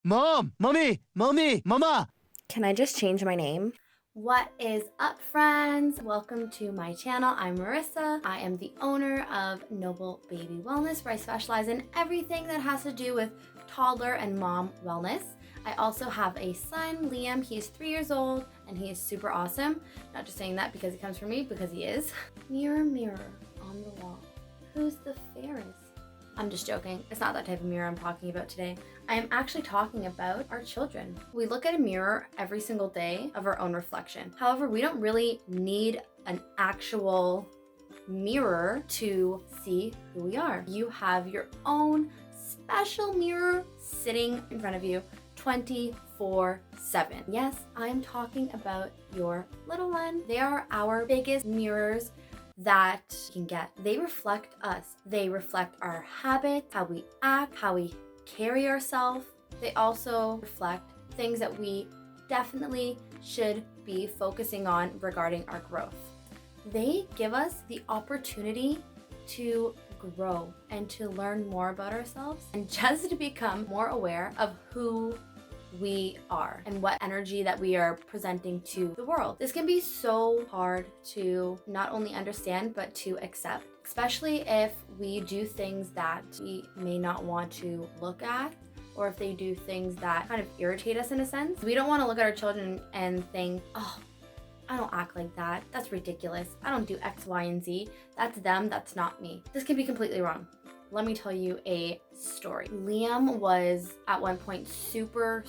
Mom! Mommy! Mommy! Mama! Can I just change my name? What is up, friends? Welcome to my channel. I'm Marissa. I am the owner of Noble Baby Wellness, where I specialize in everything that has to do with toddler and mom wellness. I also have a son, Liam. He is 3 years old and he is super awesome. Not just saying that because he comes from me, because he is. Mirror, mirror on the wall, who's the fairest? I'm just joking. It's not that type of mirror I'm talking about today. I am actually talking about our children. We look at a mirror every single day of our own reflection. However, we don't really need an actual mirror to see who we are. You have your own special mirror sitting in front of you 24/7. Yes, I'm talking about your little one. They are our biggest mirrors that you can get. They reflect us. They reflect our habits, how we act, how we carry ourselves. They also reflect things that we definitely should be focusing on regarding our growth. They give us the opportunity to grow and to learn more about ourselves and just to become more aware of who we are and what energy that we are presenting to the world. This can be so hard to not only understand but to accept, especially if we do things that we may not want to look at, or if they do things that kind of irritate us in a sense. We don't want to look at our children and think, oh, I don't act like that. That's ridiculous. I don't do X, Y, and Z. That's them. That's not me. This can be completely wrong. Let me tell you a story. Liam was at one point super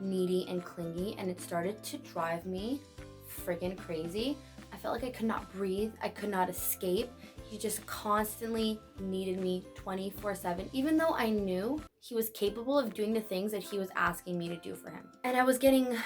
needy and clingy, and it started to drive me friggin' crazy. I felt like I could not breathe. I could not escape. He just constantly needed me 24/7, even though I knew he was capable of doing the things that he was asking me to do for him. And I was getting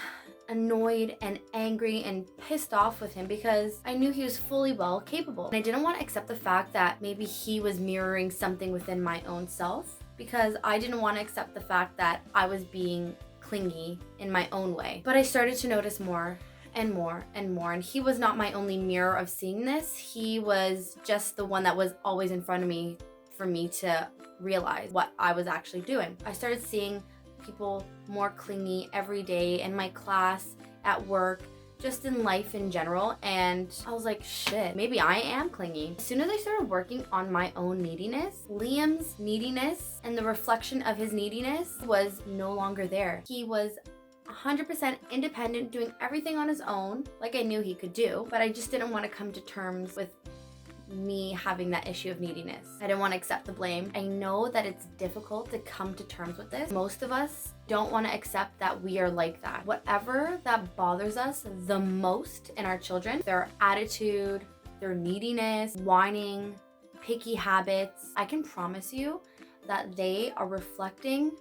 annoyed and angry and pissed off with him because I knew he was fully well capable. And I didn't want to accept the fact that maybe he was mirroring something within my own self, because I didn't want to accept the fact that I was being clingy in my own way. But I started to notice more and more and more, and he was not my only mirror of seeing this. He was just the one that was always in front of me for me to realize what I was actually doing. I started seeing people more clingy every day in my class, at work, just in life in general, and I was like, shit, maybe I am clingy. As soon as I started working on my own neediness, Liam's neediness and the reflection of his neediness was no longer there. He was 100% independent, doing everything on his own, like I knew he could do, but I just didn't want to come to terms with me having that issue of neediness. I didn't want to accept the blame. I know that it's difficult to come to terms with this. Most of us don't want to accept that we are like that. Whatever that bothers us the most in our children, their attitude, their neediness, whining, picky habits, I can promise you that they are reflecting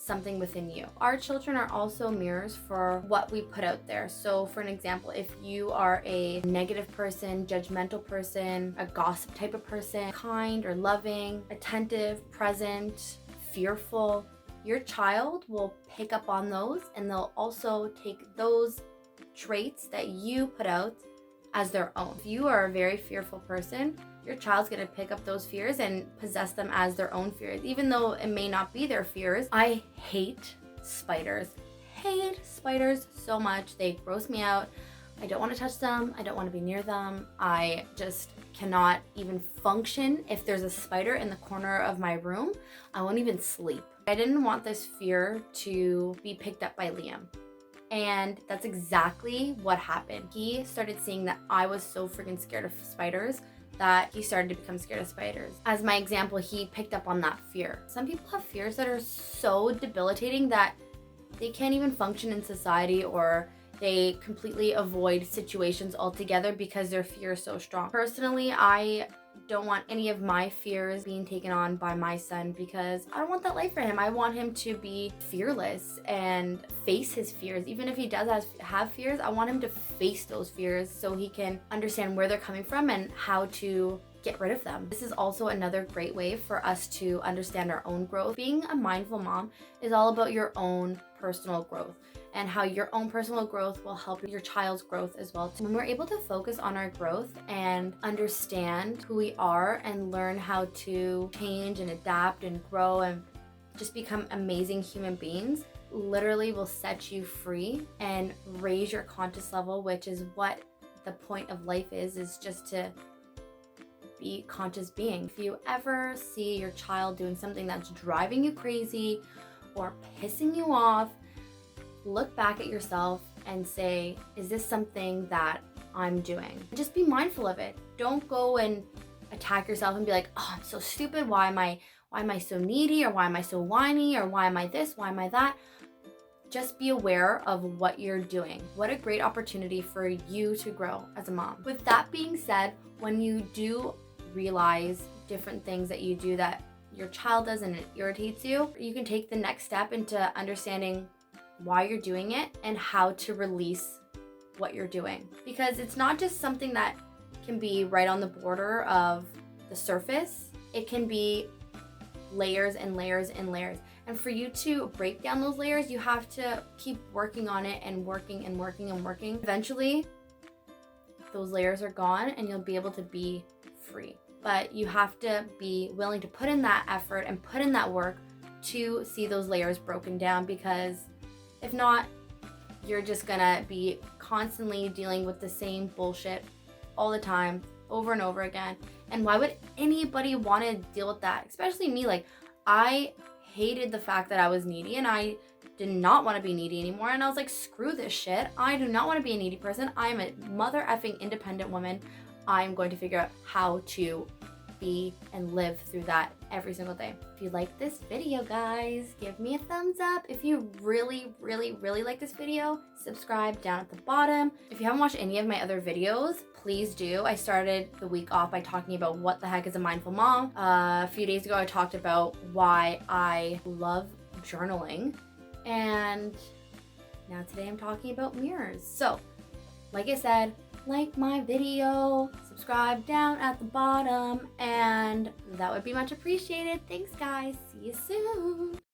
something within you. Our children are also mirrors for what we put out there. So for an example, if you are a negative person, judgmental person, a gossip type of person, kind or loving, attentive, present, fearful, your child will pick up on those, and they'll also take those traits that you put out as their own. If you are a very fearful person, your child's gonna pick up those fears and possess them as their own fears, even though it may not be their fears. I hate spiders. Hate spiders so much. They gross me out. I don't want to touch them. I don't want to be near them. I just cannot even function. If there's a spider in the corner of my room, I won't even sleep. I didn't want this fear to be picked up by Liam. And that's exactly what happened. He started seeing that I was so freaking scared of spiders that he started to become scared of spiders. As my example, he picked up on that fear. Some people have fears that are so debilitating that they can't even function in society, or they completely avoid situations altogether because their fear is so strong. Personally, I don't want any of my fears being taken on by my son, because I don't want that life for him. I want him to be fearless and face his fears. Even if he does have fears, I want him to face those fears so he can understand where they're coming from and how to get rid of them. This is also another great way for us to understand our own growth. Being a mindful mom is all about your own personal growth, and how your own personal growth will help your child's growth as well. When we're able to focus on our growth and understand who we are and learn how to change and adapt and grow and just become amazing human beings literally will set you free and raise your conscious level, which is what the point of life is just to be conscious being. If you ever see your child doing something that's driving you crazy or pissing you off, look back at yourself and say, is this something that I'm doing? Just be mindful of it. Don't go and attack yourself and be like, oh, I'm so stupid. Why am I so needy? Or why am I so whiny? Or why am I this? Why am I that? Just be aware of what you're doing. What a great opportunity for you to grow as a mom. With that being said, when you do realize different things that you do that your child does and it irritates you, you can take the next step into understanding why you're doing it and how to release what you're doing. Because it's not just something that can be right on the border of the surface. It can be layers and layers and layers. And for you to break down those layers, you have to keep working on it and working and working and working. Eventually, those layers are gone and you'll be able to be free. But you have to be willing to put in that effort and put in that work to see those layers broken down, because if not, you're just gonna be constantly dealing with the same bullshit all the time, over and over again. And why would anybody want to deal with that? Especially me. Like, I hated the fact that I was needy and I did not want to be needy anymore. And I was like, screw this shit. I do not want to be a needy person. I'm a mother effing independent woman. I'm going to figure out how to be and live through that every single day. If you like this video, guys, give me a thumbs up. If you really, really, really like this video, subscribe down at the bottom. If you haven't watched any of my other videos, please do. I started the week off by talking about what the heck is a mindful mom. A few days ago, I talked about why I love journaling. And now today I'm talking about mirrors. So, like I said, like my video, subscribe down at the bottom, and that would be much appreciated. Thanks, guys. See you soon.